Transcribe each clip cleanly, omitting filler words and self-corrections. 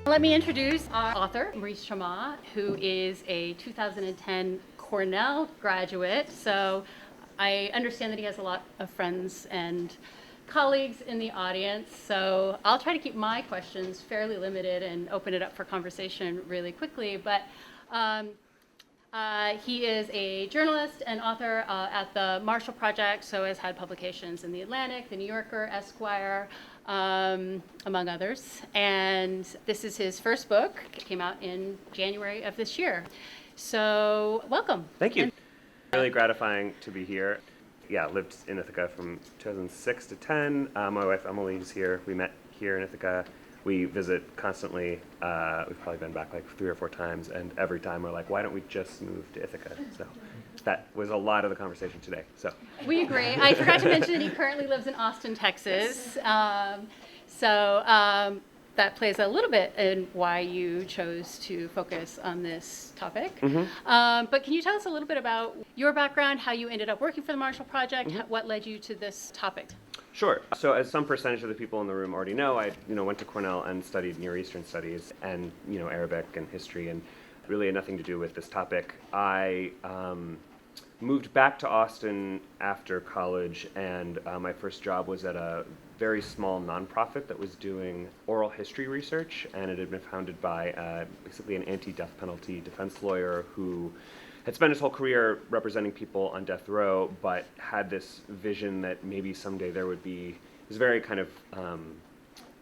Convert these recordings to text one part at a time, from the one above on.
Let me introduce our author, Maurice Chammah, who is a 2010 Cornell graduate. So I understand that he has a lot of friends and colleagues in the audience. So I'll try to keep my questions fairly limited and open it up for conversation really quickly. But he is a journalist and author at the Marshall Project, so has had publications in The Atlantic, The New Yorker, Esquire, among others. And this is his first book. It came out in January of this year. So welcome. Thank you. Really gratifying to be here. Yeah, lived in Ithaca from 2006 to 10. My wife Emily is here. We met here in Ithaca. We visit constantly. We've probably been back like 3 or 4 times, and every time we're like, why don't we just move to Ithaca? So that was a lot of the conversation today. So we agree. I forgot to mention that he currently lives in Austin, Texas. That plays a little bit in why you chose to focus on this topic. But can you tell us a little bit about your background, how you ended up working for the Marshall Project, what led you to this topic? Sure. So as some percentage of the people in the room already know, I went to Cornell and studied Near Eastern Studies and Arabic and history, and really had nothing to do with this topic. I moved back to Austin after college, and my first job was at a very small nonprofit that was doing oral history research, and it had been founded by basically an anti-death penalty defense lawyer who had spent his whole career representing people on death row, but had this vision that maybe someday there would be, it was very kind of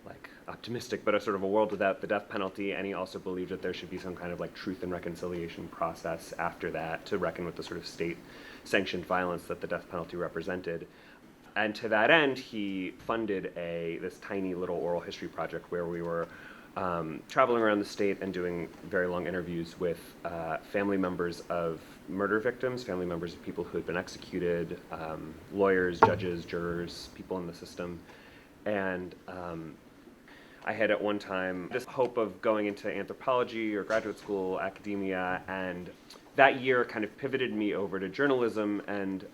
like optimistic, but a sort of a world without the death penalty, and he also believed that there should be some kind of like truth and reconciliation process after that to reckon with the sort of state-sanctioned violence that the death penalty represented. And to that end, he funded this tiny little oral history project where we were traveling around the state and doing very long interviews with family members of murder victims, family members of people who had been executed, lawyers, judges, jurors, people in the system. And I had at one time this hope of going into anthropology or graduate school, academia, and that year kind of pivoted me over to journalism and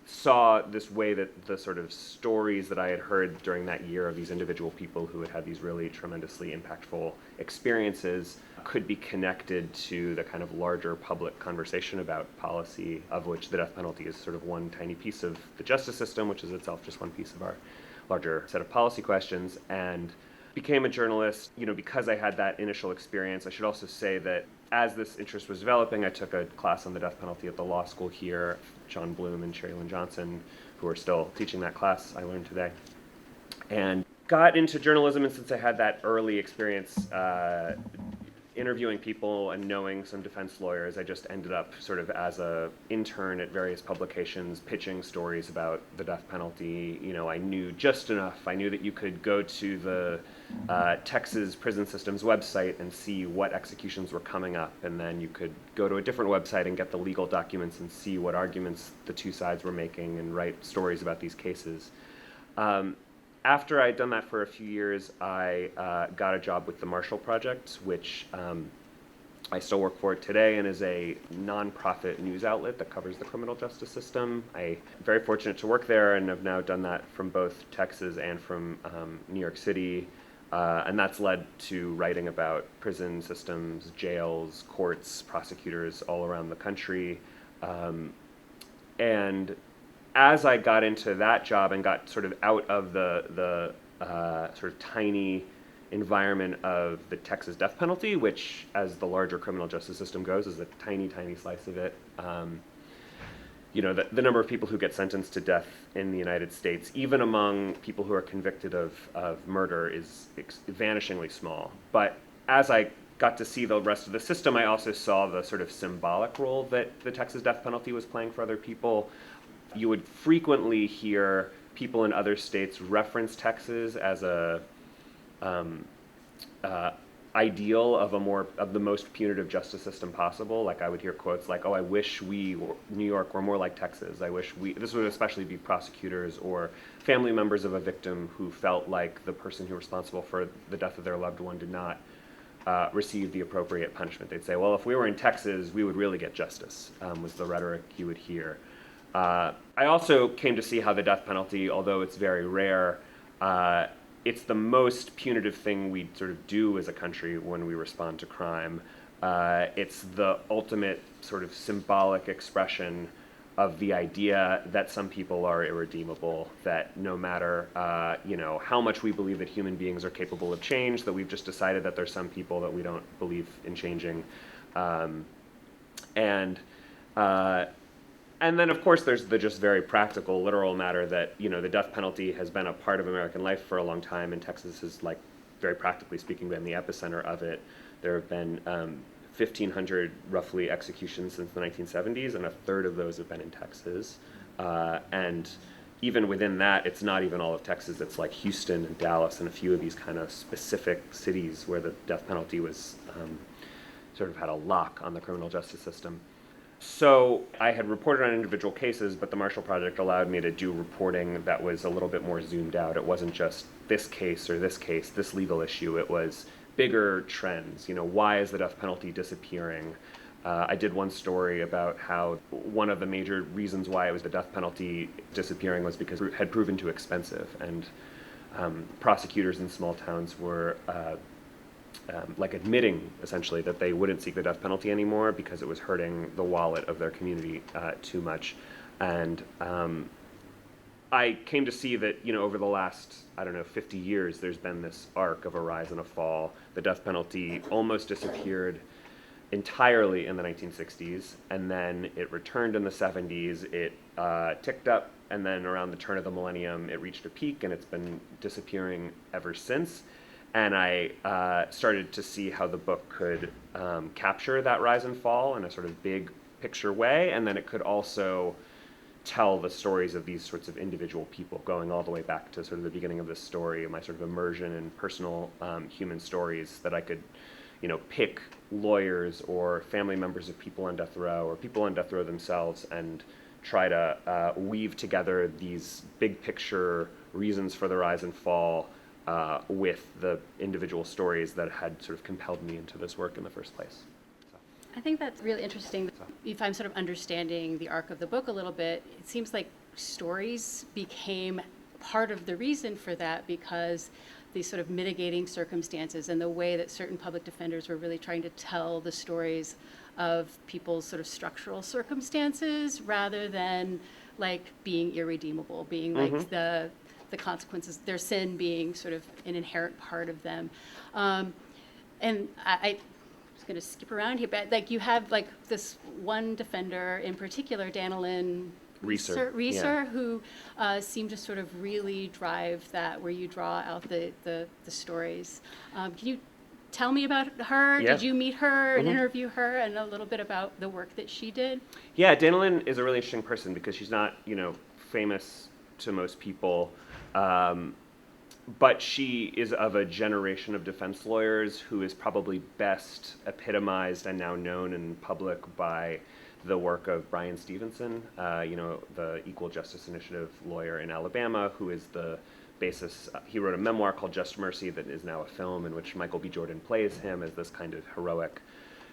saw this way that the sort of stories that I had heard during that year of these individual people who had had these really tremendously impactful experiences could be connected to the kind of larger public conversation about policy, of which the death penalty is sort of one tiny piece of the justice system, which is itself just one piece of our larger set of policy questions. And became a journalist, because I had that initial experience. I should also say that as this interest was developing, I took a class on the death penalty at the law school here. John Bloom and Sherry Lynn Johnson, who are still teaching that class, I learned today. And got into journalism, and since I had that early experience interviewing people and knowing some defense lawyers, I just ended up sort of as an intern at various publications pitching stories about the death penalty. I knew just enough. I knew that you could go to the Texas prison system's website and see what executions were coming up, and then you could go to a different website and get the legal documents and see what arguments the two sides were making and write stories about these cases. After I'd done that for a few years, I got a job with the Marshall Project, which I still work for today, and is a nonprofit news outlet that covers the criminal justice system. I'm very fortunate to work there, and have now done that from both Texas and from New York City. And that's led to writing about prison systems, jails, courts, prosecutors all around the country. And as I got into that job and got sort of out of the sort of tiny environment of the Texas death penalty, which, as the larger criminal justice system goes, is a tiny, tiny slice of it. The number of people who get sentenced to death in the United States, even among people who are convicted of murder, is vanishingly small. But as I got to see the rest of the system, I also saw the sort of symbolic role that the Texas death penalty was playing for other people. You would frequently hear people in other states reference Texas as a ideal of the most punitive justice system possible. Like I would hear quotes like, "Oh, I wish New York were more like Texas. I wish this would especially be prosecutors or family members of a victim who felt like the person who was responsible for the death of their loved one did not receive the appropriate punishment." They'd say, "Well, if we were in Texas, we would really get justice," was the rhetoric you would hear. I also came to see how the death penalty, although it's very rare, it's the most punitive thing we sort of do as a country when we respond to crime. It's the ultimate sort of symbolic expression of the idea that some people are irredeemable, that no matter how much we believe that human beings are capable of change, that we've just decided that there's some people that we don't believe in changing. And then, of course, there's the just very practical, literal matter that, the death penalty has been a part of American life for a long time, and Texas has, very practically speaking, been the epicenter of it. There have been 1,500, roughly, executions since the 1970s, and a third of those have been in Texas. And even within that, it's not even all of Texas. It's like Houston and Dallas and a few of these kind of specific cities where the death penalty was sort of had a lock on the criminal justice system. So I had reported on individual cases, but the Marshall Project allowed me to do reporting that was a little bit more zoomed out. It wasn't just this case, this legal issue. It was bigger trends. Why is the death penalty disappearing? I did one story about how one of the major reasons why it was the death penalty disappearing was because it had proven too expensive, and prosecutors in small towns were admitting essentially that they wouldn't seek the death penalty anymore because it was hurting the wallet of their community too much. And I came to see that, over the last, 50 years, there's been this arc of a rise and a fall. The death penalty almost disappeared entirely in the 1960s, and then it returned in the 70s. It ticked up, and then around the turn of the millennium, it reached a peak, and it's been disappearing ever since. And I started to see how the book could capture that rise and fall in a sort of big picture way, and then it could also tell the stories of these sorts of individual people, going all the way back to sort of the beginning of this story, my sort of immersion in personal human stories, that I could, pick lawyers or family members of people on death row or people on death row themselves and try to weave together these big picture reasons for the rise and fall with the individual stories that had sort of compelled me into this work in the first place. I think that's really interesting. If I'm sort of understanding the arc of the book a little bit, it seems like stories became part of the reason for that, because these sort of mitigating circumstances and the way that certain public defenders were really trying to tell the stories of people's sort of structural circumstances rather than being irredeemable, being the consequences, their sin being sort of an inherent part of them. And I was going to skip around here, but you have this one defender in particular, Danilyn Reeser, who seemed to sort of really drive that, where you draw out the stories. Can you tell me about her? Yeah. Did you meet her and interview her, and a little bit about the work that she did? Yeah, Danilyn is a really interesting person because she's not, famous to most people. But she is of a generation of defense lawyers who is probably best epitomized and now known in public by the work of Bryan Stevenson, the Equal Justice Initiative lawyer in Alabama, who is the basis. He wrote a memoir called Just Mercy that is now a film in which Michael B. Jordan plays him as this kind of heroic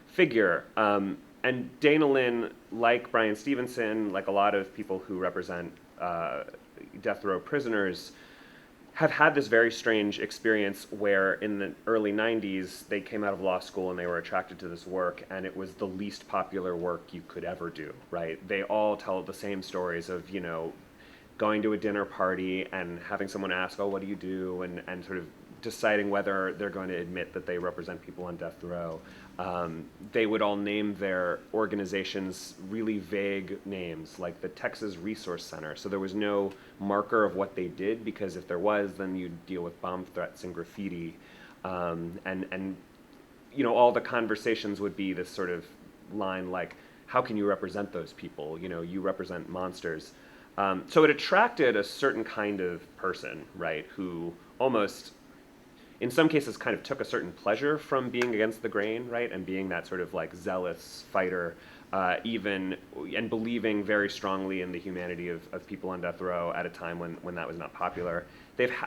figure. And Danilyn, like Bryan Stevenson, like a lot of people who represent death row prisoners, have had this very strange experience where in the early 90s they came out of law school and they were attracted to this work, and it was the least popular work you could ever do, right? They all tell the same stories of, going to a dinner party and having someone ask, oh, what do you do? And sort of deciding whether they're going to admit that they represent people on death row. They would all name their organizations really vague names, like the Texas Resource Center. So there was no marker of what they did, because if there was, then you'd deal with bomb threats and graffiti. And all the conversations would be this sort of line like, how can you represent those people? You represent monsters. So it attracted a certain kind of person, right, who almost, in some cases, kind of took a certain pleasure from being against the grain, right, and being that sort of zealous fighter, and believing very strongly in the humanity of people on death row at a time when that was not popular.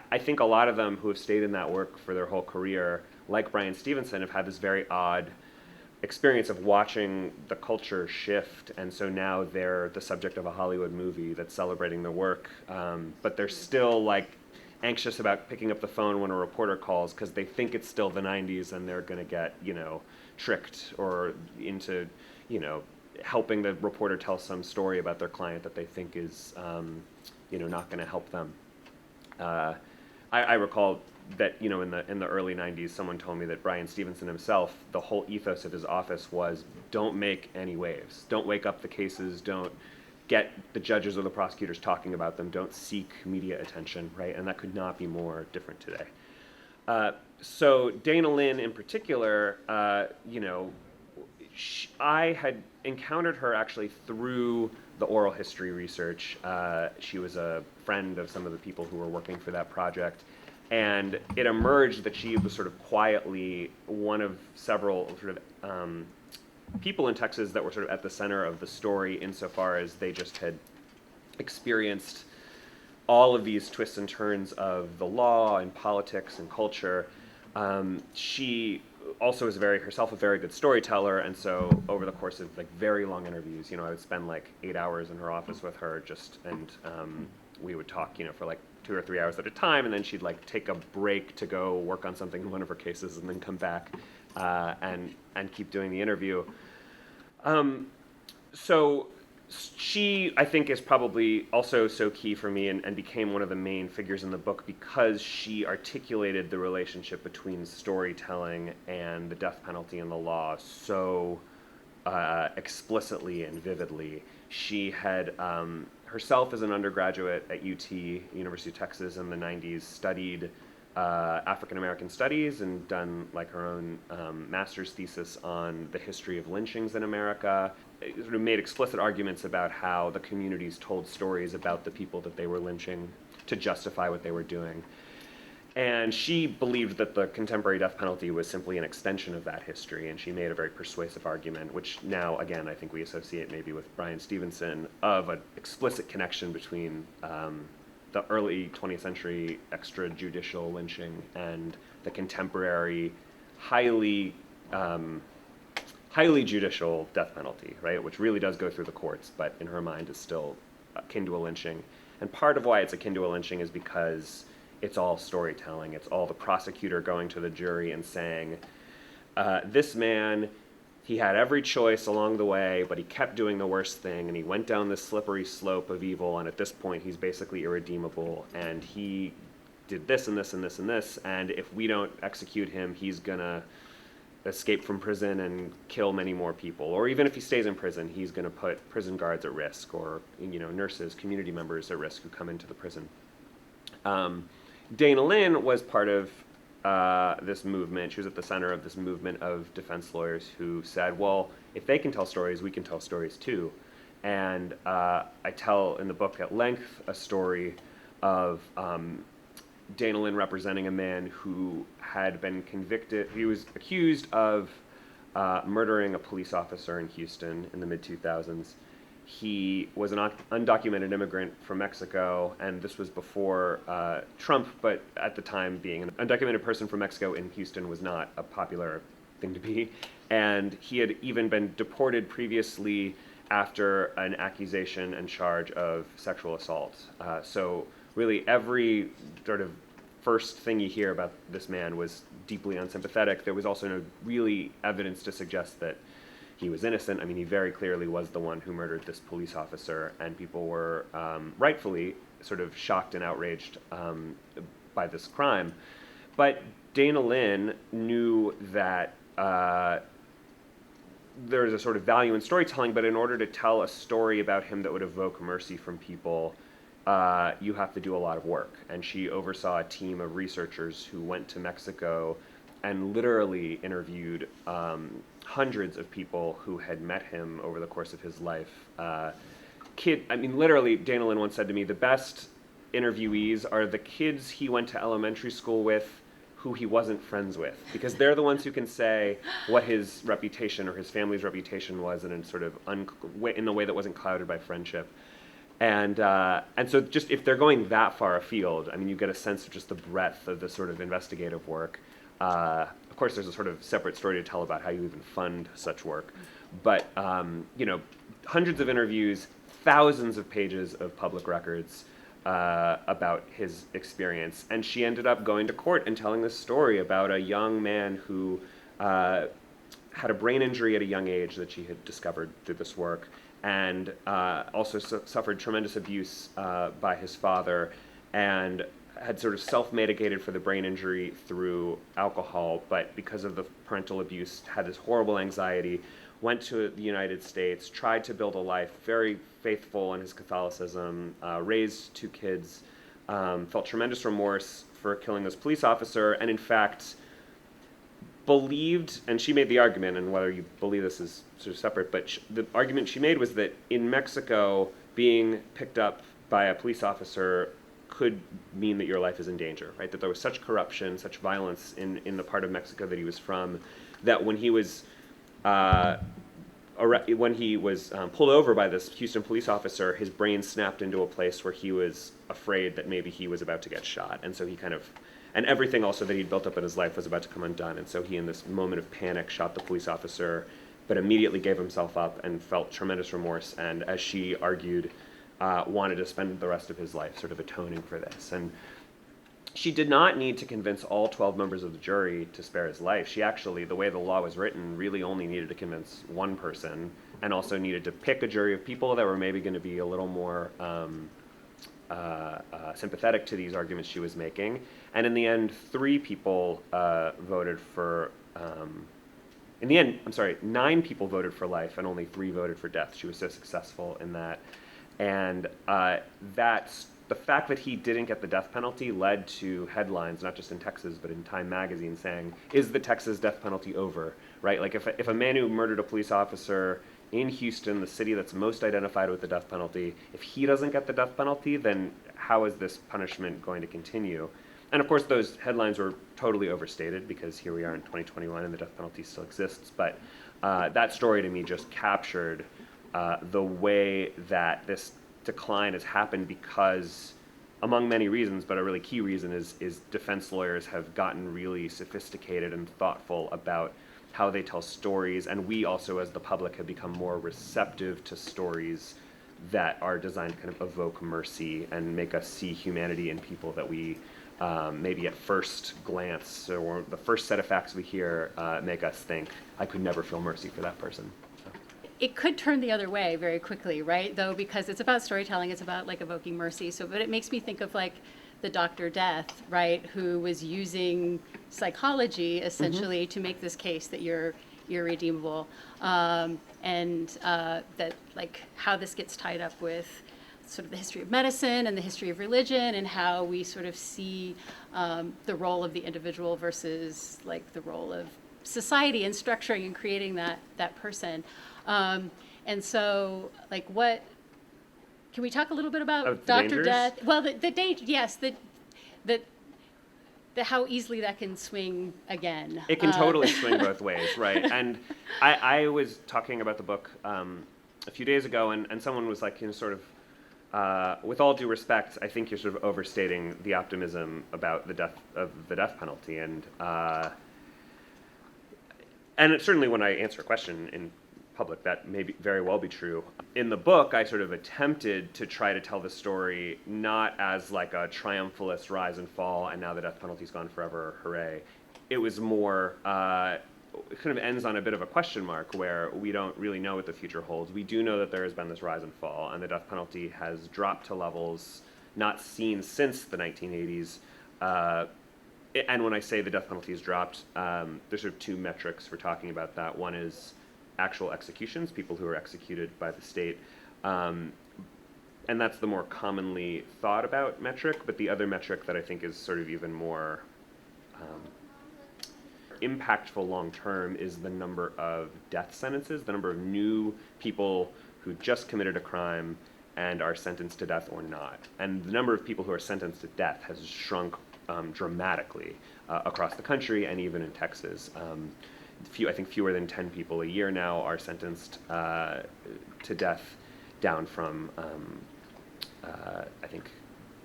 I think a lot of them who have stayed in that work for their whole career, like Bryan Stevenson, have had this very odd experience of watching the culture shift, and so now they're the subject of a Hollywood movie that's celebrating their work, but they're still anxious about picking up the phone when a reporter calls because they think it's still the 90s and they're going to get, tricked or into, helping the reporter tell some story about their client that they think is, not going to help them. I recall that, in the early 90s, someone told me that Brian Stevenson himself, the whole ethos of his office was, don't make any waves. Don't wake up the cases. Don't get the judges or the prosecutors talking about them. Don't seek media attention, right? And that could not be more different today. So Dana Lynn in particular, I had encountered her actually through the oral history research. She was a friend of some of the people who were working for that project. And it emerged that she was sort of quietly one of several sort of people in Texas that were sort of at the center of the story insofar as they just had experienced all of these twists and turns of the law and politics and culture. She also is herself a very good storyteller, and so over the course of very long interviews, I would spend 8 hours in her office with her and we would talk, for 2 or 3 hours at a time, and then she'd take a break to go work on something in one of her cases and then come back and keep doing the interview. So she, I think, is probably also so key for me and became one of the main figures in the book because she articulated the relationship between storytelling and the death penalty and the law so explicitly and vividly. She had herself as an undergraduate at UT, University of Texas, in the 90s, studied African American studies and done her own master's thesis on the history of lynchings in America. It sort of made explicit arguments about how the communities told stories about the people that they were lynching to justify what they were doing. And she believed that the contemporary death penalty was simply an extension of that history, and she made a very persuasive argument, which now, again, I think we associate maybe with Brian Stevenson, of an explicit connection between the early 20th century extrajudicial lynching and the contemporary highly judicial death penalty, right, which really does go through the courts, but in her mind is still akin to a lynching. And part of why it's akin to a lynching is because it's all storytelling. It's all the prosecutor going to the jury and saying, this man, he had every choice along the way, but he kept doing the worst thing, and he went down this slippery slope of evil, and at this point he's basically irredeemable, and he did this and this and this and this, and if we don't execute him, he's gonna escape from prison and kill many more people. Or even if he stays in prison, he's gonna put prison guards at risk, or nurses, community members at risk who come into the prison. Dana Lynn was part of this movement. She was at the center of this movement of defense lawyers who said, well, if they can tell stories, we can tell stories too. And I tell in the book at length a story of Dana Lynn representing a man who had been convicted. He was accused of murdering a police officer in Houston in the mid-2000s. He was an undocumented immigrant from Mexico, and this was before Trump, but at the time being an undocumented person from Mexico in Houston was not a popular thing to be. And he had even been deported previously after an accusation and charge of sexual assault. So really every sort of first thing you hear about this man was deeply unsympathetic. There was also no really evidence to suggest that he was innocent. I mean, he very clearly was the one who murdered this police officer, and people were rightfully sort of shocked and outraged by this crime. But Dana Lynn knew that there's a sort of value in storytelling, but in order to tell a story about him that would evoke mercy from people, you have to do a lot of work. And she oversaw a team of researchers who went to Mexico and literally interviewed hundreds of people who had met him over the course of his life. Literally, Dana Lynn once said to me, the best interviewees are the kids he went to elementary school with who he wasn't friends with, because they're the ones who can say what his reputation or his family's reputation was in a sort of in the way that wasn't clouded by friendship. And so just if they're going that far afield, I mean, you get a sense of just the breadth of the sort of investigative work. Of course, there's a sort of separate story to tell about how you even fund such work. But, hundreds of interviews, thousands of pages of public records, about his experience. And she ended up going to court and telling this story about a young man who had a brain injury at a young age that she had discovered through this work, and also suffered tremendous abuse by his father, and had sort of self-medicated for the brain injury through alcohol, but because of the parental abuse had this horrible anxiety, went to the United States, tried to build a life, very faithful in his Catholicism, raised 2 kids, felt tremendous remorse for killing this police officer, and in fact believed, and she made the argument, and whether you believe this is sort of separate, but the argument she made was that in Mexico, being picked up by a police officer could mean that your life is in danger, right? That there was such corruption, such violence in the part of Mexico that he was from, that when he was pulled over by this Houston police officer, his brain snapped into a place where he was afraid that maybe he was about to get shot, and so he and everything also that he'd built up in his life was about to come undone, and so he, in this moment of panic, shot the police officer, but immediately gave himself up and felt tremendous remorse, and as she argued, wanted to spend the rest of his life sort of atoning for this. And she did not need to convince all 12 members of the jury to spare his life. She actually, the way the law was written, really only needed to convince one person, and also needed to pick a jury of people that were maybe going to be a little more sympathetic to these arguments she was making. And in the end, 3 people voted for, 9 people voted for life and only 3 voted for death. She was so successful in that. And the fact that he didn't get the death penalty led to headlines, not just in Texas, but in Time magazine, saying, "Is the Texas death penalty over?" Right? Like if a man who murdered a police officer in Houston, the city that's most identified with the death penalty, if he doesn't get the death penalty, then how is this punishment going to continue? And of course, those headlines were totally overstated, because here we are in 2021 and the death penalty still exists. But that story to me just captured the way that this decline has happened, because, among many reasons, but a really key reason is defense lawyers have gotten really sophisticated and thoughtful about how they tell stories, and we also, as the public, have become more receptive to stories that are designed to kind of evoke mercy and make us see humanity in people that we maybe at first glance, or the first set of facts we hear, make us think, I could never feel mercy for that person. So. It could turn the other way very quickly, right? Though, because it's about storytelling, it's about like evoking mercy. So, but it makes me think of like the Dr. Death, right? Who was using psychology essentially to make this case that you're irredeemable, and that like how this gets tied up with sort of the history of medicine and the history of religion, and how we sort of see the role of the individual versus like the role of society in structuring and creating that person. And so, like, what can we talk a little bit about Dr. Death? Well, the danger, yes, the how easily that can swing again. It can totally swing both ways, right? And I was talking about the book a few days ago, and someone was like, sort of, with all due respect, I think you're sort of overstating the optimism about the death penalty, and it's certainly when I answer a question in public, that may very well be true. In the book, I sort of attempted to try to tell the story not as like a triumphalist rise and fall, and now the death penalty's gone forever, hooray. It was more, it kind of ends on a bit of a question mark, where we don't really know what the future holds. We do know that there has been this rise and fall, and the death penalty has dropped to levels not seen since the 1980s. And when I say the death penalty has dropped, there's sort of 2 metrics for talking about that. One is actual executions, people who are executed by the state, and that's the more commonly thought about metric, but the other metric that I think is sort of even more impactful long term is the number of death sentences, the number of new people who just committed a crime and are sentenced to death or not. And the number of people who are sentenced to death has shrunk dramatically across the country, and even in Texas. I think fewer than 10 people a year now are sentenced to death, down from, I think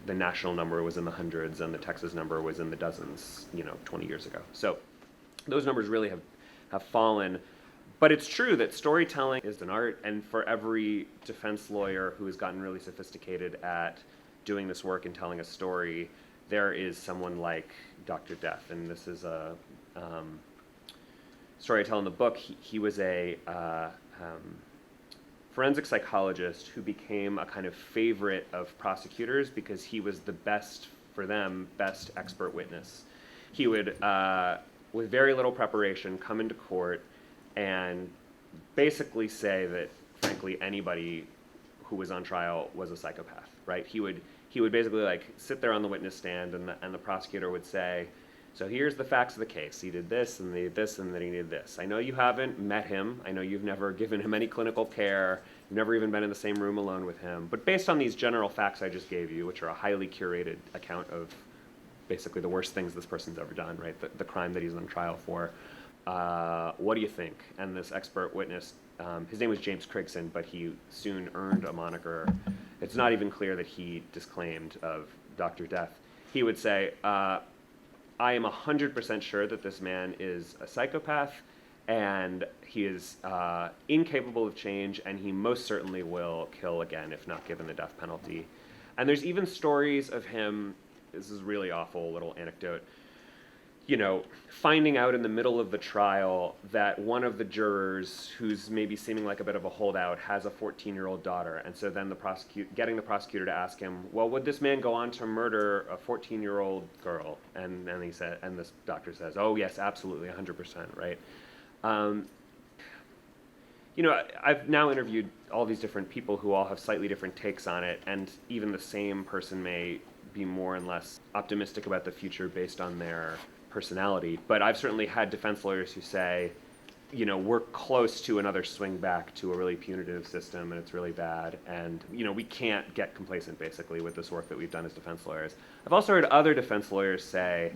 the national number was in the hundreds and the Texas number was in the dozens, 20 years ago. So those numbers really have fallen. But it's true that storytelling is an art, and for every defense lawyer who has gotten really sophisticated at doing this work and telling a story, there is someone like Dr. Death, and this is a story I tell in the book. He was a forensic psychologist who became a kind of favorite of prosecutors because he was the best, for them, best expert witness. He would, with very little preparation, come into court and basically say that, frankly, anybody who was on trial was a psychopath, right? He would basically like sit there on the witness stand, and the prosecutor would say, so here's the facts of the case. He did this, and he did this, and then he did this. I know you haven't met him. I know you've never given him any clinical care. You've never even been in the same room alone with him. But based on these general facts I just gave you, which are a highly curated account of basically the worst things this person's ever done, right? The crime that he's on trial for. What do you think? And this expert witness, his name was James Crigson, but he soon earned a moniker. It's not even clear that he disclaimed of Dr. Death. He would say, I am 100% sure that this man is a psychopath, and he is incapable of change, and he most certainly will kill again if not given the death penalty. And there's even stories of him, this is really awful little anecdote, finding out in the middle of the trial that one of the jurors, who's maybe seeming like a bit of a holdout, has a 14-year-old daughter. And so then getting the prosecutor to ask him, well, would this man go on to murder a 14-year-old girl? And he said, and this doctor says, oh yes, absolutely, 100%, right? I've now interviewed all these different people who all have slightly different takes on it, and even the same person may be more and less optimistic about the future based on their personality. But I've certainly had defense lawyers who say, we're close to another swing back to a really punitive system, and it's really bad, and we can't get complacent basically with this work that we've done as defense lawyers. I've also heard other defense lawyers say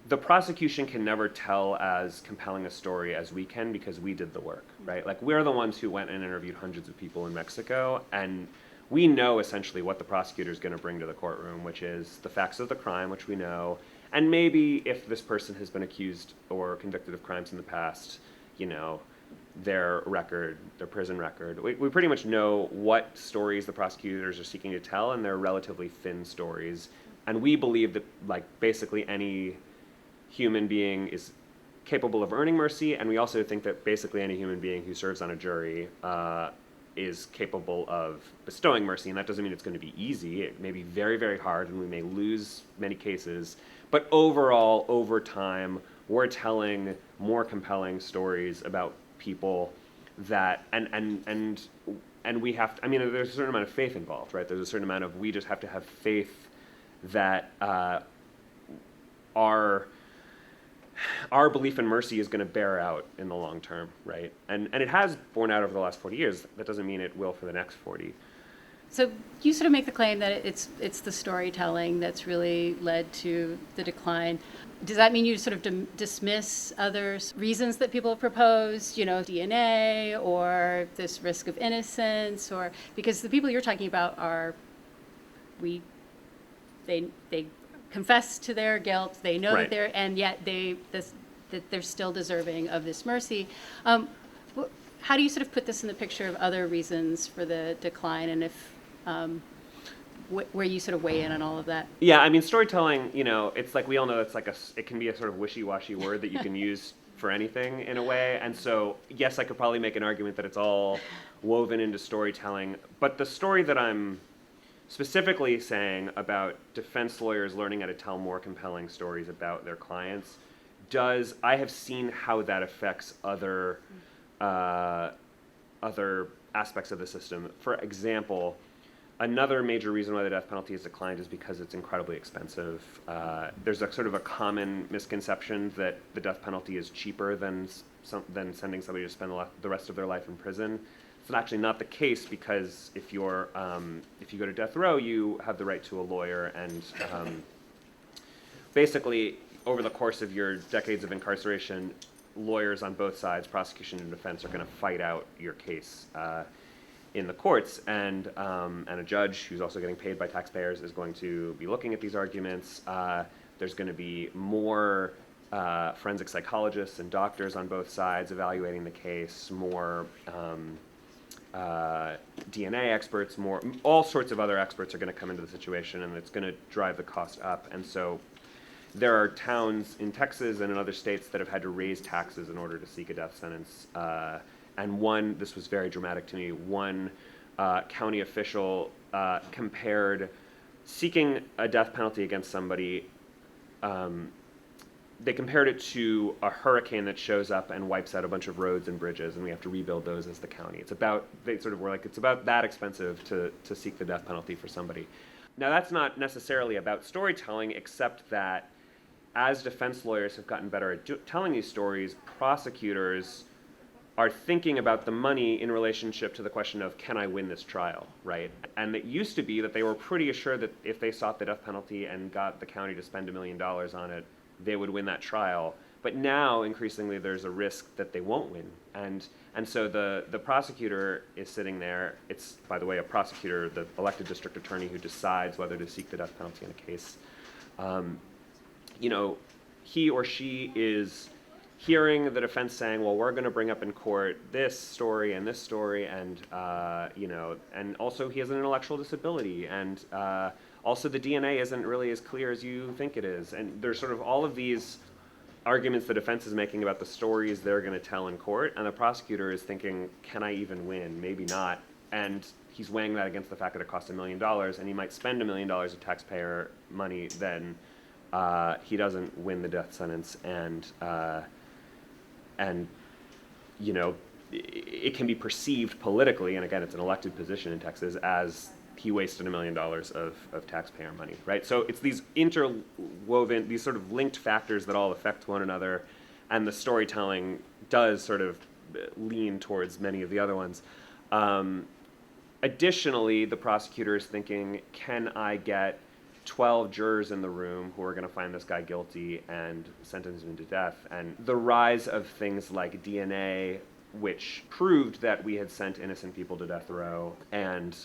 the prosecution can never tell as compelling a story as we can because we did the work, right? Like, we're the ones who went and interviewed hundreds of people in Mexico, and we know essentially what the prosecutor is going to bring to the courtroom, which is the facts of the crime, which we know, and maybe if this person has been accused or convicted of crimes in the past, their record, their prison record. We pretty much know what stories the prosecutors are seeking to tell, and they're relatively thin stories. And we believe that, like, basically any human being is capable of earning mercy, and we also think that basically any human being who serves on a jury is capable of bestowing mercy. And that doesn't mean it's going to be easy. It may be very, very hard, and we may lose many cases. But overall, over time, we're telling more compelling stories about people that, and we have to, there's a certain amount of faith involved, right? There's a certain amount of, we just have to have faith that our belief in mercy is going to bear out in the long term, right? And it has borne out over the last 40 years. That doesn't mean it will for the next 40. So you sort of make the claim that it's the storytelling that's really led to the decline. Does that mean you sort of dismiss other reasons that people have proposed, DNA or this risk of innocence, or because the people you're talking about they confess to their guilt, they know Right. that and yet that they're still deserving of this mercy. How do you sort of put this in the picture of other reasons for the decline, and if where you sort of weigh in on all of that? Yeah, storytelling, it's like, we all know it's like it can be a sort of wishy-washy word that you can use for anything in a way. And so, yes, I could probably make an argument that it's all woven into storytelling. But the story that I'm specifically saying about defense lawyers learning how to tell more compelling stories about their clients I have seen how that affects other aspects of the system. For example, another major reason why the death penalty has declined is because it's incredibly expensive. There's a sort of a common misconception that the death penalty is cheaper than sending somebody to spend the rest of their life in prison. It's actually not the case, because if you go to death row, you have the right to a lawyer, and basically over the course of your decades of incarceration, lawyers on both sides, prosecution and defense, are going to fight out your case in the courts, and a judge who's also getting paid by taxpayers is going to be looking at these arguments. There's going to be more forensic psychologists and doctors on both sides evaluating the case, more DNA experts, all sorts of other experts are going to come into the situation, and it's going to drive the cost up. And so there are towns in Texas and in other states that have had to raise taxes in order to seek a death sentence. And this was very dramatic to me, one county official compared seeking a death penalty against somebody. They compared it to a hurricane that shows up and wipes out a bunch of roads and bridges, and we have to rebuild those as the county. They sort of were like, it's about that expensive to seek the death penalty for somebody. Now, that's not necessarily about storytelling, except that as defense lawyers have gotten better at telling these stories, prosecutors are thinking about the money in relationship to the question of, can I win this trial, right? And it used to be that they were pretty assured that if they sought the death penalty and got the county to spend $1 million on it, they would win that trial. But now, increasingly, there's a risk that they won't win. And so the prosecutor is sitting there. It's, by the way, a prosecutor, the elected district attorney, who decides whether to seek the death penalty in a case. He or she is hearing the defense saying, well, we're going to bring up in court this story, and and also he has an intellectual disability, and also the DNA isn't really as clear as you think it is. And there's sort of all of these arguments the defense is making about the stories they're going to tell in court, and the prosecutor is thinking, can I even win? Maybe not. And he's weighing that against the fact that it costs $1 million, and he might spend $1 million of taxpayer money, then he doesn't win the death sentence, and it can be perceived politically, and again, it's an elected position in Texas, as he wasted $1 million of taxpayer money, right? So it's these interwoven, these sort of linked factors that all affect one another, and the storytelling does sort of lean towards many of the other ones. Additionally, the prosecutor is thinking, can I get 12 jurors in the room who are going to find this guy guilty and sentence him to death? And the rise of things like DNA, which proved that we had sent innocent people to death row, and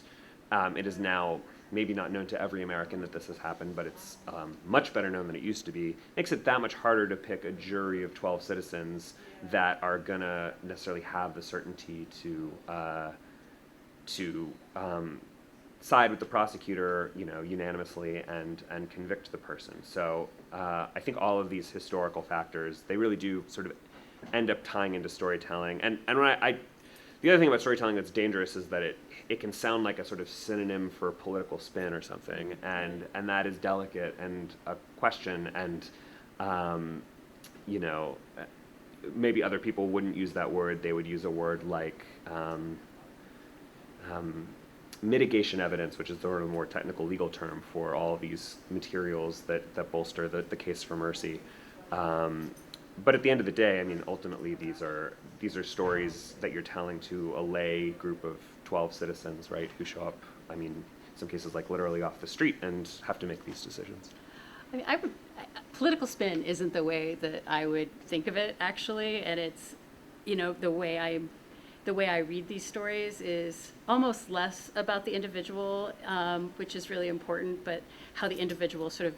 it is now maybe not known to every American that this has happened, but it's much better known than it used to be, makes it that much harder to pick a jury of 12 citizens that are going to necessarily have the certainty to side with the prosecutor, unanimously and convict the person. So I think all of these historical factors, they really do sort of end up tying into storytelling. And when the other thing about storytelling that's dangerous is that it can sound like a sort of synonym for political spin or something, and that is delicate and a question, and maybe other people wouldn't use that word. They would use a word like mitigation evidence, which is sort of a more technical legal term for all these materials that bolster the case for mercy. But at the end of the day, I mean, ultimately, these are stories that you're telling to a lay group of 12 citizens, right, who show up, I mean, in some cases, like literally off the street and have to make these decisions. I mean, political spin isn't the way that I would think of it, actually, and it's, the way I read these stories is almost less about the individual, which is really important, but how the individual sort of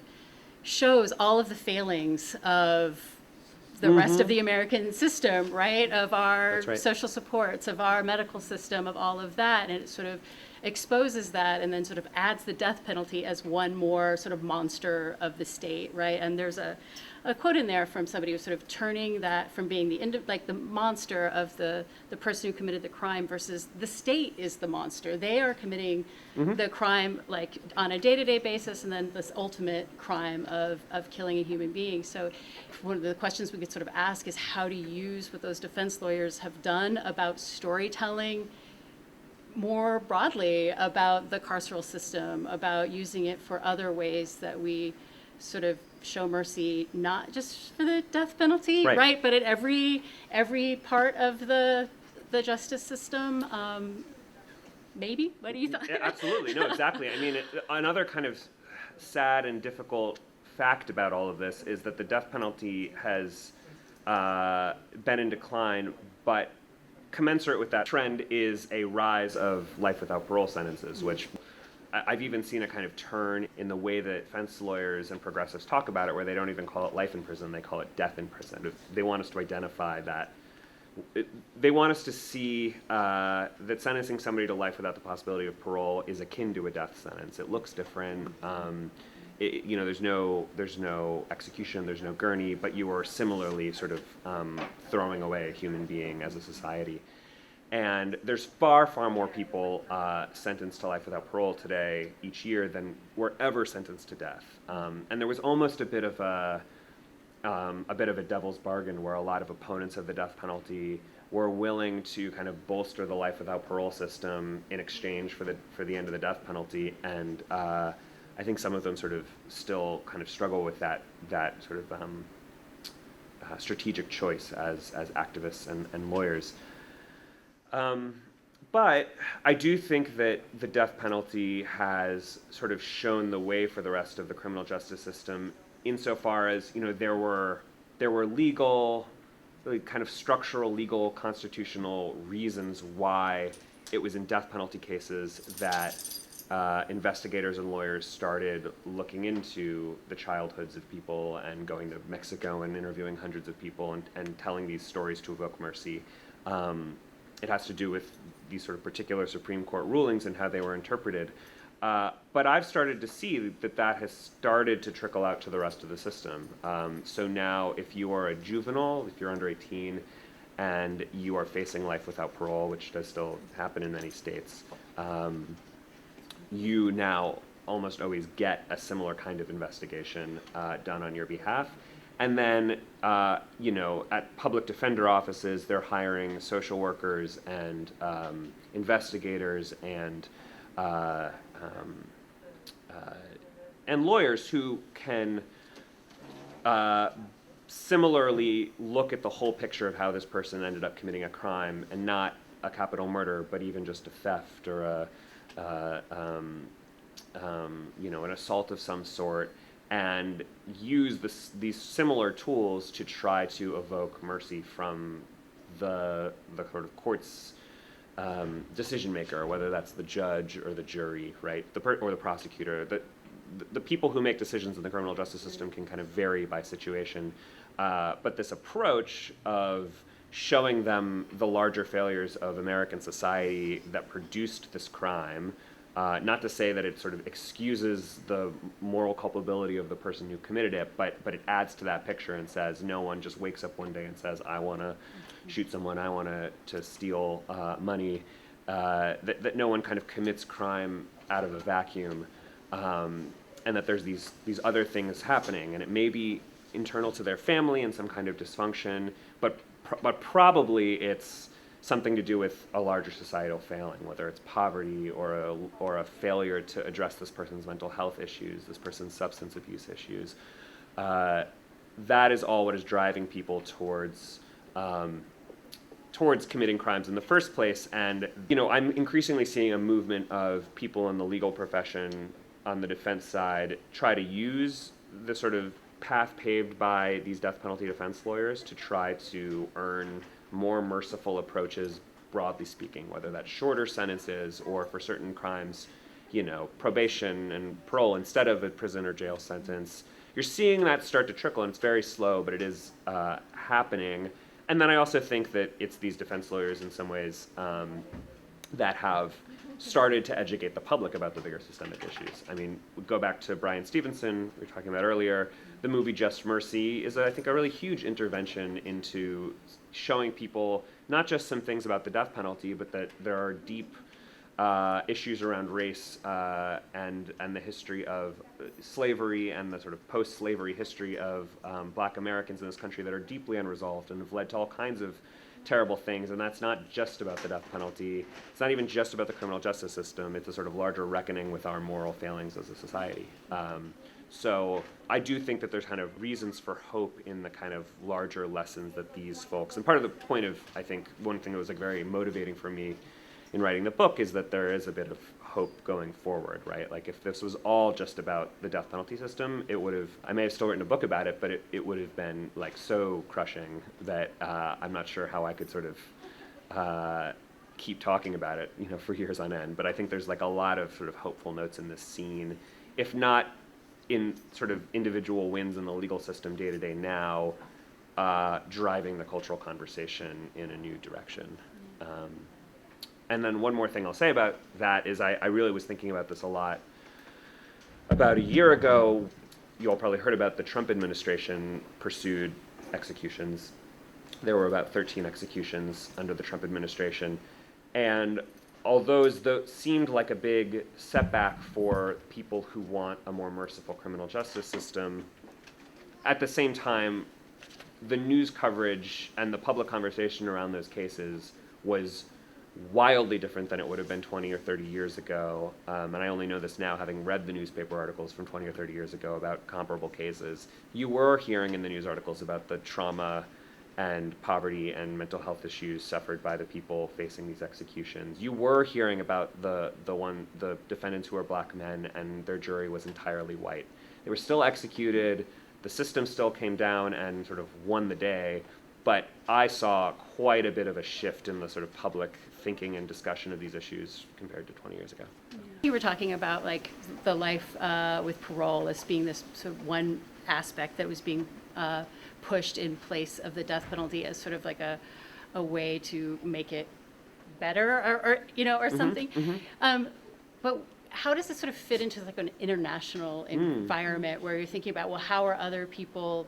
shows all of the failings of the rest of the American system, right? Of our social supports, of our medical system, of all of that. And it sort of exposes that and then sort of adds the death penalty as one more sort of monster of the state, right? And there's a quote in there from somebody who's sort of turning that from being the monster of the person who committed the crime versus the state is the monster. They are committing the crime like on a day-to-day basis, and then this ultimate crime of killing a human being. So one of the questions we could sort of ask is how to use what those defense lawyers have done about storytelling more broadly about the carceral system, about using it for other ways that we sort of show mercy, not just for the death penalty, right? But at every part of the justice system. Maybe? What do you think? Yeah, absolutely. No, exactly. I mean, another kind of sad and difficult fact about all of this is that the death penalty has been in decline, but commensurate with that trend is a rise of life without parole sentences, which I've even seen a kind of turn in the way that defense lawyers and progressives talk about it, where they don't even call it life in prison, they call it death in prison. They want us to identify that they want us to see that sentencing somebody to life without the possibility of parole is akin to a death sentence. It looks different. There's no execution, there's no gurney, but you are similarly sort of throwing away a human being as a society. And there's far, far more people sentenced to life without parole today each year than were ever sentenced to death. And there was almost a bit of a devil's bargain where a lot of opponents of the death penalty were willing to kind of bolster the life without parole system in exchange for the end of the death penalty. And I think some of them sort of still kind of struggle with that sort of strategic choice as activists and lawyers. But I do think that the death penalty has sort of shown the way for the rest of the criminal justice system, insofar as there were legal, really kind of structural, legal, constitutional reasons why it was in death penalty cases that investigators and lawyers started looking into the childhoods of people and going to Mexico and interviewing hundreds of people and telling these stories to evoke mercy. It has to do with these sort of particular Supreme Court rulings and how they were interpreted. But I've started to see that has started to trickle out to the rest of the system. So now if you are a juvenile, if you're under 18, and you are facing life without parole, which does still happen in many states, you now almost always get a similar kind of investigation done on your behalf. And then, at public defender offices, they're hiring social workers and investigators and lawyers who can similarly look at the whole picture of how this person ended up committing a crime, and not a capital murder, but even just a theft or an assault of some sort, and use these similar tools to try to evoke mercy from the sort of court's decision maker, whether that's the judge or the jury, right, or the prosecutor. The people who make decisions in the criminal justice system can kind of vary by situation, but this approach of showing them the larger failures of American society that produced this crime, not to say that it sort of excuses the moral culpability of the person who committed it, but it adds to that picture and says no one just wakes up one day and says, I want to shoot someone, I want to steal money, that no one kind of commits crime out of a vacuum, and that there's these other things happening, and it may be internal to their family and some kind of dysfunction, but probably it's something to do with a larger societal failing, whether it's poverty or a failure to address this person's mental health issues, this person's substance abuse issues. That is all what is driving people towards committing crimes in the first place. And I'm increasingly seeing a movement of people in the legal profession on the defense side try to use the sort of path paved by these death penalty defense lawyers to try to earn more merciful approaches, broadly speaking, whether that's shorter sentences or for certain crimes, probation and parole instead of a prison or jail sentence. You're seeing that start to trickle, and it's very slow, but it is happening. And then I also think that it's these defense lawyers in some ways that have started to educate the public about the bigger systemic issues. I mean, we go back to Bryan Stevenson, we were talking about earlier. The movie Just Mercy is, I think, a really huge intervention into showing people not just some things about the death penalty, but that there are deep issues around race and the history of slavery and the sort of post-slavery history of Black Americans in this country that are deeply unresolved and have led to all kinds of terrible things. And that's not just about the death penalty. It's not even just about the criminal justice system. It's a sort of larger reckoning with our moral failings as a society. So I do think that there's kind of reasons for hope in the kind of larger lessons that these folks, and part of the point of, I think, one thing that was like very motivating for me in writing the book is that there is a bit of hope going forward, right? Like if this was all just about the death penalty system, I may have still written a book about it, but it would have been like so crushing that I'm not sure how I could sort of keep talking about it, for years on end. But I think there's like a lot of sort of hopeful notes in this scene, if not in sort of individual wins in the legal system day to day now, driving the cultural conversation in a new direction. And then one more thing I'll say about that is I really was thinking about this a lot. About a year ago, you all probably heard about the Trump administration pursued executions. There were about 13 executions under the Trump administration. And although those seemed like a big setback for people who want a more merciful criminal justice system, at the same time, the news coverage and the public conversation around those cases was wildly different than it would have been 20 or 30 years ago. And I only know this now, having read the newspaper articles from 20 or 30 years ago about comparable cases. You were hearing in the news articles about the trauma and poverty and mental health issues suffered by the people facing these executions. You were hearing about the defendants who were black men and their jury was entirely white. They were still executed. The system still came down and sort of won the day, but I saw quite a bit of a shift in the sort of public thinking and discussion of these issues compared to 20 years ago. You were talking about like the life with parole as being this sort of one aspect that was being pushed in place of the death penalty as sort of like a way to make it better or something. But how does this sort of fit into like an international environment where you're thinking about, well, how are other people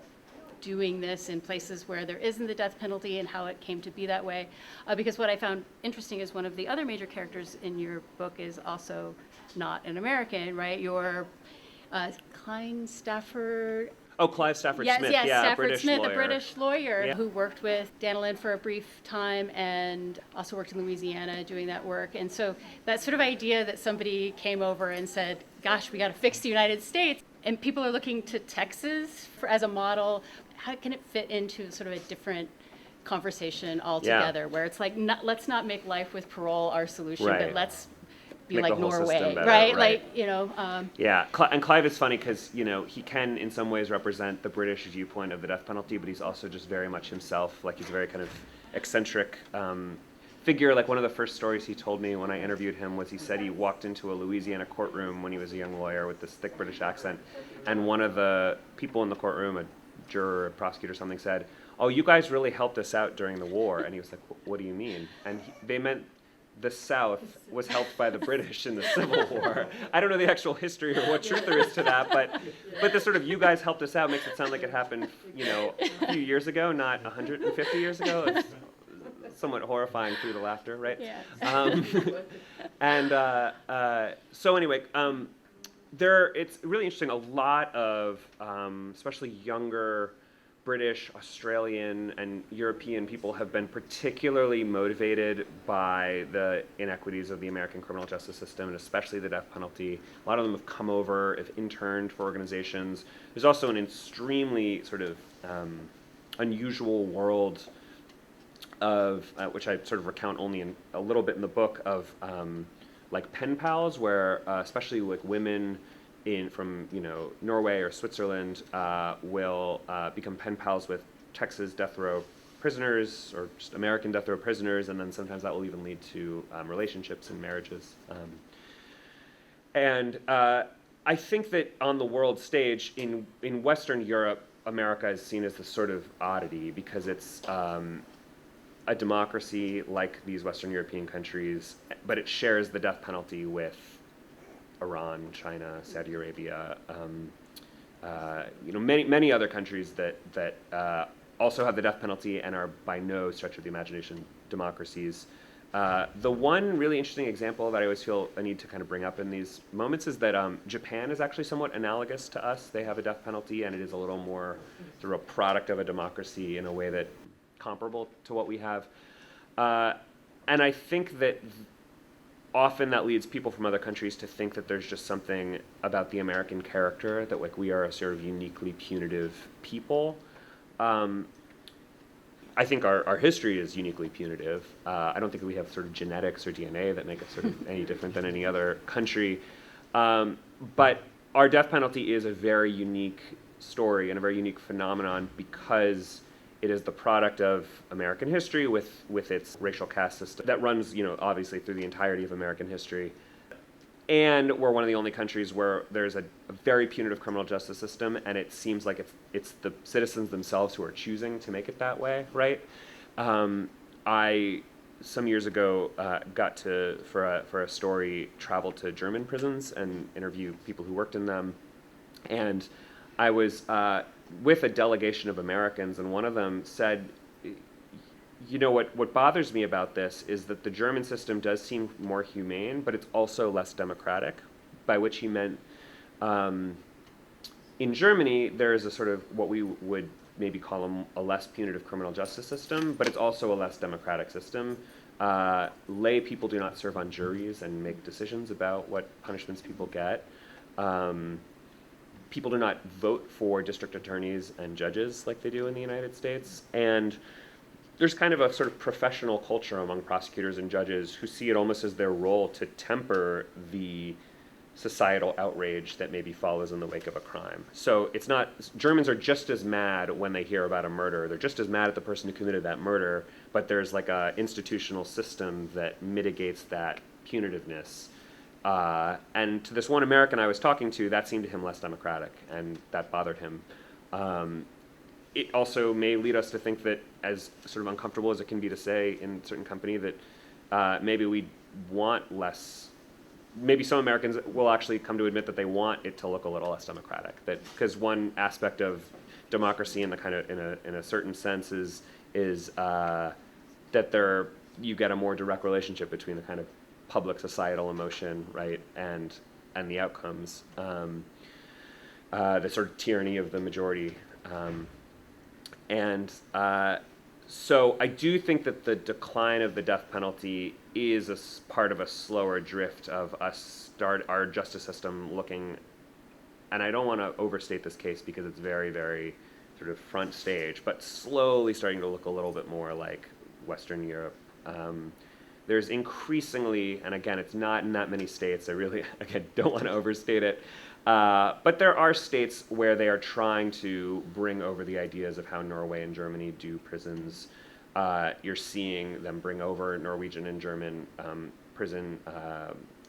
doing this in places where there isn't the death penalty and how it came to be that way? Because what I found interesting is one of the other major characters in your book is also not an American, right? You're Klein Stafford. Oh, Clive Stafford Smith, Yes, yeah, Stafford British Smith, lawyer. a British lawyer Yeah. who worked with Danilin for a brief time and also worked in Louisiana doing that work. And so that sort of idea that somebody came over and said, gosh, we got to fix the United States, and people are looking to Texas as a model, how can it fit into sort of a different conversation altogether, where it's like, let's not make life with parole our solution, but let's be Make like the whole Norway, system better, right? right. Like, Yeah, and Clive is funny because, he can in some ways represent the British viewpoint of the death penalty, but he's also just very much himself. Like, he's a very kind of eccentric figure. Like, one of the first stories he told me when I interviewed him was he said he walked into a Louisiana courtroom when he was a young lawyer with this thick British accent, and one of the people in the courtroom, a juror, a prosecutor, something, said, "Oh, you guys really helped us out during the war." And he was like, "What do you mean?" And they meant the South was helped by the British in the Civil War. I don't know the actual history or what truth there is to that, but the sort of "you guys helped us out" makes it sound like it happened, a few years ago, not 150 years ago. It's somewhat horrifying through the laughter, right? Yeah. So anyway, it's really interesting. A lot of, especially younger British, Australian, and European people have been particularly motivated by the inequities of the American criminal justice system, and especially the death penalty. A lot of them have come over, have interned for organizations. There's also an extremely sort of unusual world of, which I sort of recount only in a little bit in the book, of like pen pals, where especially like women from Norway or Switzerland will become pen pals with Texas death row prisoners or just American death row prisoners, and then sometimes that will even lead to relationships and marriages. I think that on the world stage in Western Europe, America is seen as this sort of oddity because it's a democracy like these Western European countries, but it shares the death penalty with Iran, China, Saudi Arabia, many other countries that also have the death penalty and are by no stretch of the imagination democracies. The one really interesting example that I always feel a need to kind of bring up in these moments is that Japan is actually somewhat analogous to us. They have a death penalty, and it is a little more sort of a product of a democracy in a way that comparable to what we have. And I think that often that leads people from other countries to think that there's just something about the American character, that like we are a sort of uniquely punitive people. I think our history is uniquely punitive. I don't think we have sort of genetics or DNA that make us sort of any different than any other country. But our death penalty is a very unique story and a very unique phenomenon because it is the product of American history with its racial caste system that runs, obviously through the entirety of American history. And we're one of the only countries where there's a very punitive criminal justice system, and it seems like it's the citizens themselves who are choosing to make it that way, right? I, some years ago, got to, for a story, travel to German prisons and interview people who worked in them. And I was with a delegation of Americans, and one of them said, you know, what bothers me about this is that the German system does seem more humane, but it's also less democratic, by which he meant in Germany, there is a sort of what we would maybe call a less punitive criminal justice system, but it's also a less democratic system. Lay people do not serve on juries and make decisions about what punishments people get. People do not vote for district attorneys and judges like they do in the United States. And there's kind of a sort of professional culture among prosecutors and judges who see it almost as their role to temper the societal outrage that maybe follows in the wake of a crime. So it's not, Germans are just as mad when they hear about a murder. They're just as mad at the person who committed that murder, but there's like a institutional system that mitigates that punitiveness. And to this one American I was talking to, that seemed to him less democratic, and that bothered him. It also may lead us to think that, as sort of uncomfortable as it can be to say in a certain company, that maybe we want less, maybe some Americans will actually come to admit that they want it to look a little less democratic. That because one aspect of democracy in the kind of in a certain sense is that you get a more direct relationship between the kind of public societal emotion, right, and the outcomes, the sort of tyranny of the majority. So I do think that the decline of the death penalty is part of a slower drift of our justice system looking, and I don't want to overstate this case because it's very, very sort of front stage, but slowly starting to look a little bit more like Western Europe. There's increasingly, and again, it's not in that many states, I really, again, don't want to overstate it, but there are states where they are trying to bring over the ideas of how Norway and Germany do prisons. You're seeing them bring over Norwegian and German prison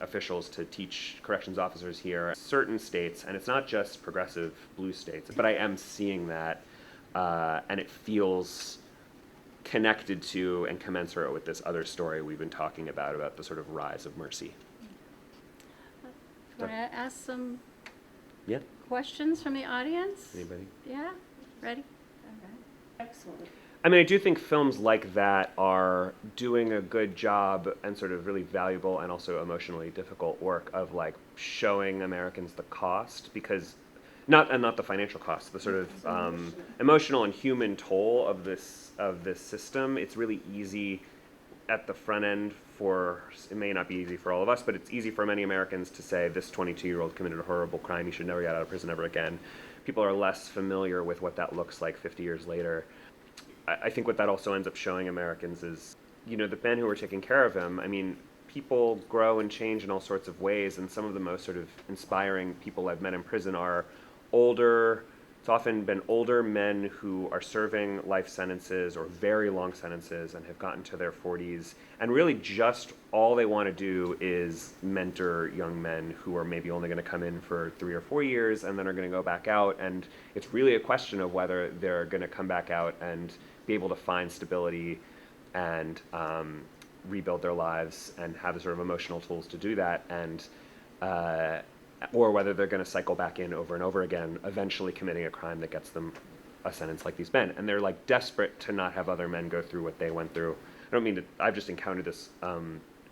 officials to teach corrections officers here. Certain states, and it's not just progressive blue states, but I am seeing that, and it feels connected to and commensurate with this other story we've been talking about the sort of rise of mercy. Want to ask some Yeah. questions from the audience? Anybody? Yeah? Ready? Excellent. I mean, I do think films like that are doing a good job and sort of really valuable and also emotionally difficult work of like showing Americans the cost, because not the financial cost, the sort of emotional and human toll of this system. It's really easy at the front end it may not be easy for all of us, but it's easy for many Americans to say this 22-year-old committed a horrible crime, he should never get out of prison ever again. People are less familiar with what that looks like 50 years later. I think what that also ends up showing Americans is, you know, the men who are taking care of him, I mean, people grow and change in all sorts of ways, and some of the most sort of inspiring people I've met in prison are older, it's often been older men who are serving life sentences or very long sentences and have gotten to their 40s, and really just all they want to do is mentor young men who are maybe only going to come in for 3 or 4 years and then are going to go back out, and it's really a question of whether they're going to come back out and be able to find stability and rebuild their lives and have the sort of emotional tools to do that, and or whether they're going to cycle back in over and over again, eventually committing a crime that gets them a sentence like these men. And they're like desperate to not have other men go through what they went through. I don't mean to, I've just encountered this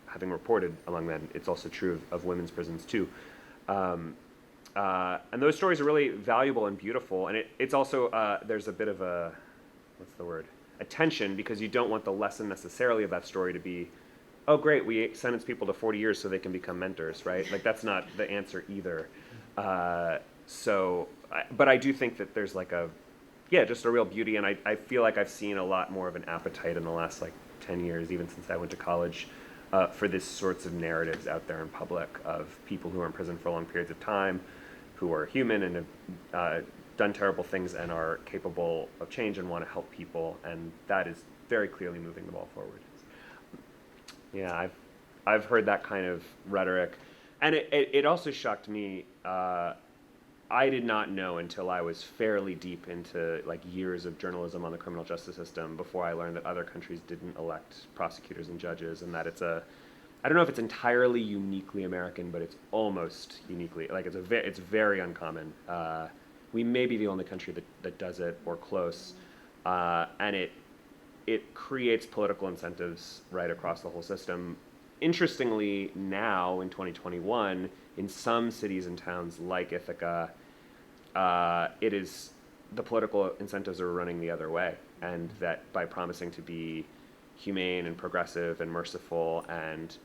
having reported among men. It's also true of women's prisons too. And those stories are really valuable and beautiful. And it's also, there's a bit of a, a tension, because you don't want the lesson necessarily of that story to be, oh, great, we sentence people to 40 years so they can become mentors, right? Like, that's not the answer either. But I do think that there's like just a real beauty, and I feel like I've seen a lot more of an appetite in the last, 10 years, even since I went to college, for this sorts of narratives out there in public of people who are in prison for long periods of time, who are human and have done terrible things and are capable of change and want to help people, and that is very clearly moving the ball forward. Yeah, I've heard that kind of rhetoric And it also shocked me. I did not know until I was fairly deep into like years of journalism on the criminal justice system before I learned that other countries didn't elect prosecutors and judges, and that I don't know if it's entirely uniquely American, but it's almost uniquely, like it's very uncommon. We may be the only country that does it or close, and it creates political incentives right across the whole system. Interestingly, now in 2021, in some cities and towns like Ithaca, the political incentives are running the other way, and that by promising to be humane and progressive and merciful and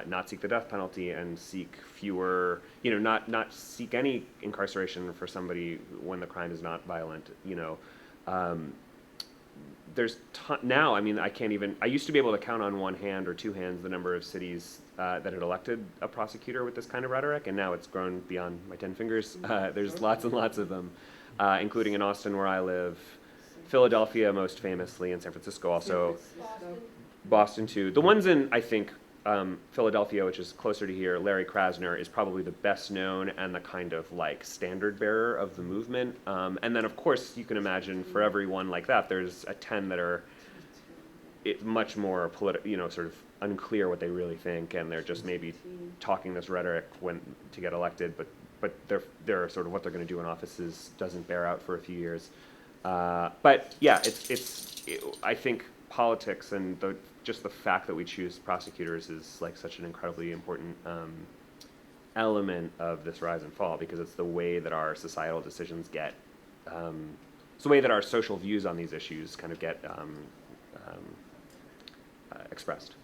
not seek the death penalty and seek fewer, not seek any incarceration for somebody when the crime is not violent, there's now, I mean, I used to be able to count on one hand or two hands the number of cities that had elected a prosecutor with this kind of rhetoric, and now it's grown beyond my 10 fingers. There's lots and lots of them, including in Austin where I live, Philadelphia most famously, and San Francisco also, Boston too. The ones in, I think, Philadelphia, which is closer to here, Larry Krasner is probably the best known and the kind of like standard bearer of the movement. And then of course you can imagine for everyone like that, there's 10 that are much more sort of unclear what they really think, and they're just maybe talking this rhetoric to get elected, but they're sort of what they're going to do in offices doesn't bear out for a few years. But yeah, I think politics and just the fact that we choose prosecutors is like such an incredibly important element of this rise and fall, because it's the way that our societal decisions get, it's the way that our social views on these issues kind of get expressed.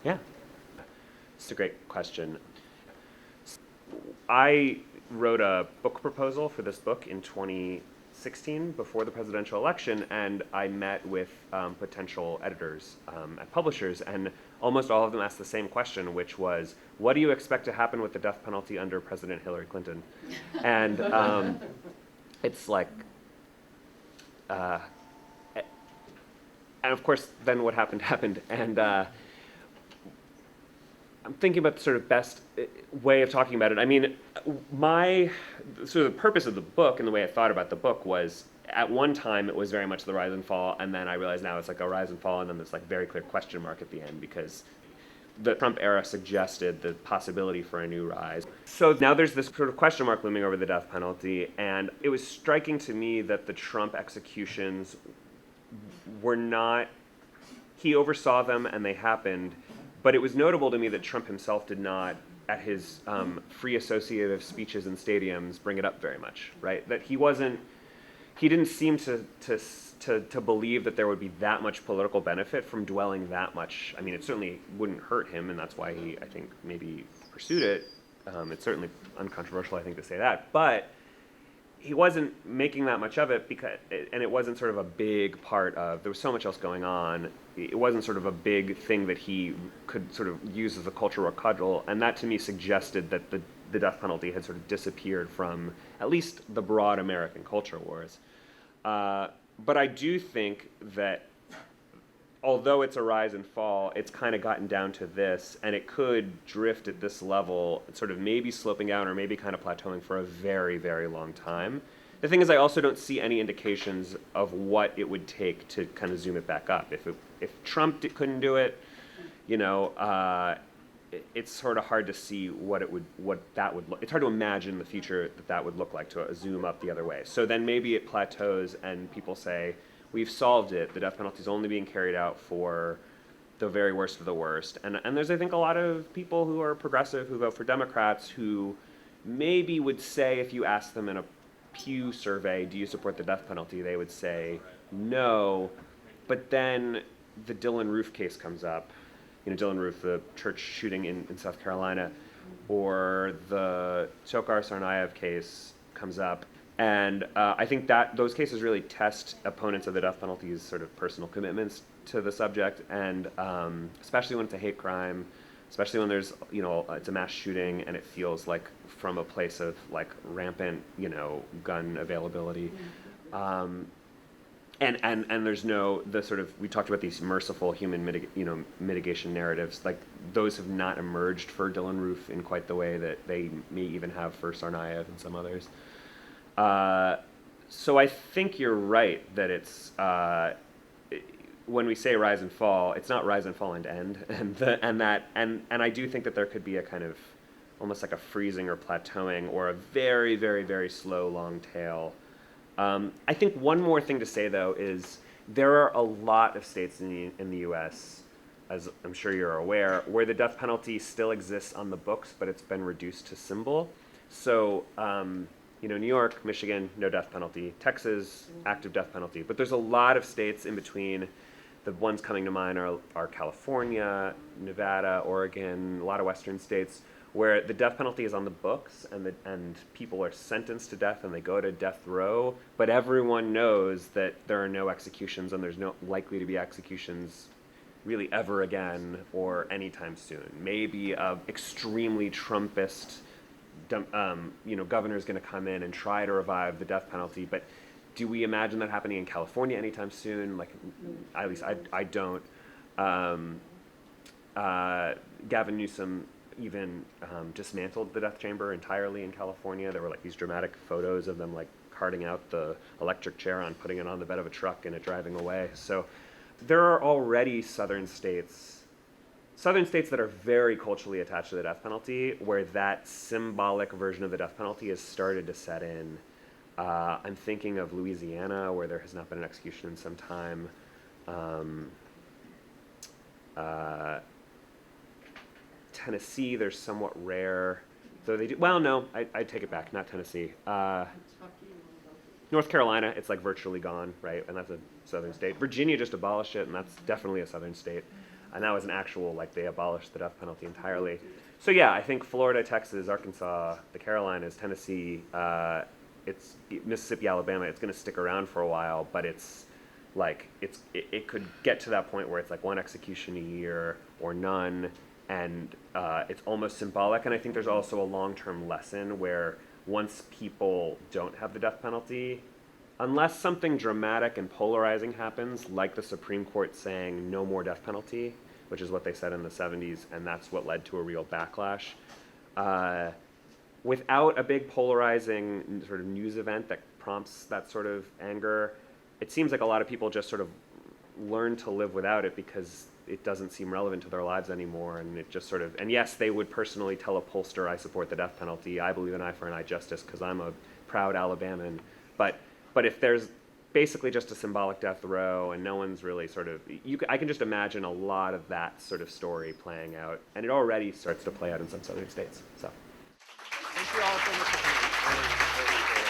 Yeah, it's a great question. I wrote a book proposal for this book in 2016 before the presidential election, and I met with potential editors and publishers, and almost all of them asked the same question, which was, what do you expect to happen with the death penalty under President Hillary Clinton? And it's like, and of course, then what happened, and I'm thinking about the sort of best way of talking about it. I mean, the purpose of the book and the way I thought about the book was, at one time it was very much the rise and fall, and then I realized now it's like a rise and fall, and then this like very clear question mark at the end, because the Trump era suggested the possibility for a new rise. So now there's this sort of question mark looming over the death penalty, and it was striking to me that the Trump executions were not, he oversaw them and they happened, but it was notable to me that Trump himself did not, at his free associative speeches in stadiums, bring it up very much, right? That he didn't seem to believe that there would be that much political benefit from dwelling that much. I mean, it certainly wouldn't hurt him, and that's why he, I think, maybe pursued it. It's certainly uncontroversial, I think, to say that, but he wasn't making that much of it and it wasn't sort of a big part of, there was so much else going on. It wasn't sort of a big thing that he could sort of use as a cultural cudgel, and that to me suggested that the death penalty had sort of disappeared from at least the broad American culture wars. But I do think that although it's a rise and fall, it's kind of gotten down to this, and it could drift at this level, sort of maybe sloping out or maybe kind of plateauing for a very, very long time. The thing is, I also don't see any indications of what it would take to kind of zoom it back up. If Trump couldn't do it, it's sort of hard to see what that would look. It's hard to imagine the future that would look like to zoom up the other way. So then maybe it plateaus and people say, we've solved it. The death penalty is only being carried out for the very worst of the worst. And there's, I think, a lot of people who are progressive, who vote for Democrats, who maybe would say, if you ask them in a Pew survey, do you support the death penalty? They would say no. But then the Dylann Roof case comes up. Dylann Roof, the church shooting in South Carolina, or the Tsokar Tsarnaev case comes up. And I think that those cases really test opponents of the death penalty's sort of personal commitments to the subject, and especially when it's a hate crime, especially when there's, it's a mass shooting and it feels like from a place of like rampant, gun availability. and there's no, the sort of, we talked about these merciful human mitigation narratives, like those have not emerged for Dylan Roof in quite the way that they may even have for Tsarnaev and some others. So I think you're right that it's, when we say rise and fall, it's not rise and fall and end, and I do think that there could be a kind of almost like a freezing or plateauing or a very, very, very slow long tail. I think one more thing to say though is there are a lot of states in the U.S., as I'm sure you're aware, where the death penalty still exists on the books, but it's been reduced to symbol. So New York, Michigan, no death penalty. Texas, active death penalty. But there's a lot of states in between. The ones coming to mind are California, Nevada, Oregon, a lot of Western states, where the death penalty is on the books and people are sentenced to death and they go to death row, but everyone knows that there are no executions and there's no likely to be executions really ever again or anytime soon. Maybe an extremely Trumpist governor is going to come in and try to revive the death penalty, but do we imagine that happening in California anytime soon? Like, at least I don't. Gavin Newsom even dismantled the death chamber entirely in California. There were like these dramatic photos of them like carting out the electric chair and putting it on the bed of a truck and it driving away. So there are already southern states that are very culturally attached to the death penalty, where that symbolic version of the death penalty has started to set in. I'm thinking of Louisiana, where there has not been an execution in some time. Tennessee, they're somewhat rare. Though they do, well, no, I take it back, not Tennessee. North Carolina, it's like virtually gone, right? And that's a southern state. Virginia just abolished it, and that's definitely a southern state. And that was an actual, like, they abolished the death penalty entirely. So yeah, I think Florida, Texas, Arkansas, the Carolinas, Tennessee, it's Mississippi, Alabama, it's going to stick around for a while, but it's like, it could get to that point where it's like one execution a year or none, and it's almost symbolic. And I think there's also a long-term lesson where once people don't have the death penalty, unless something dramatic and polarizing happens, like the Supreme Court saying no more death penalty, which is what they said in the 70s, and that's what led to a real backlash. Without a big polarizing sort of news event that prompts that sort of anger, it seems like a lot of people just sort of learn to live without it because it doesn't seem relevant to their lives anymore, and it just sort of, and yes, they would personally tell a pollster, I support the death penalty, I believe in eye for an eye justice because I'm a proud Alabaman, but if there's basically just a symbolic death row and no one's really sort of, I can just imagine a lot of that sort of story playing out, and it already starts to play out in some southern states, so. Thank you all so much for coming.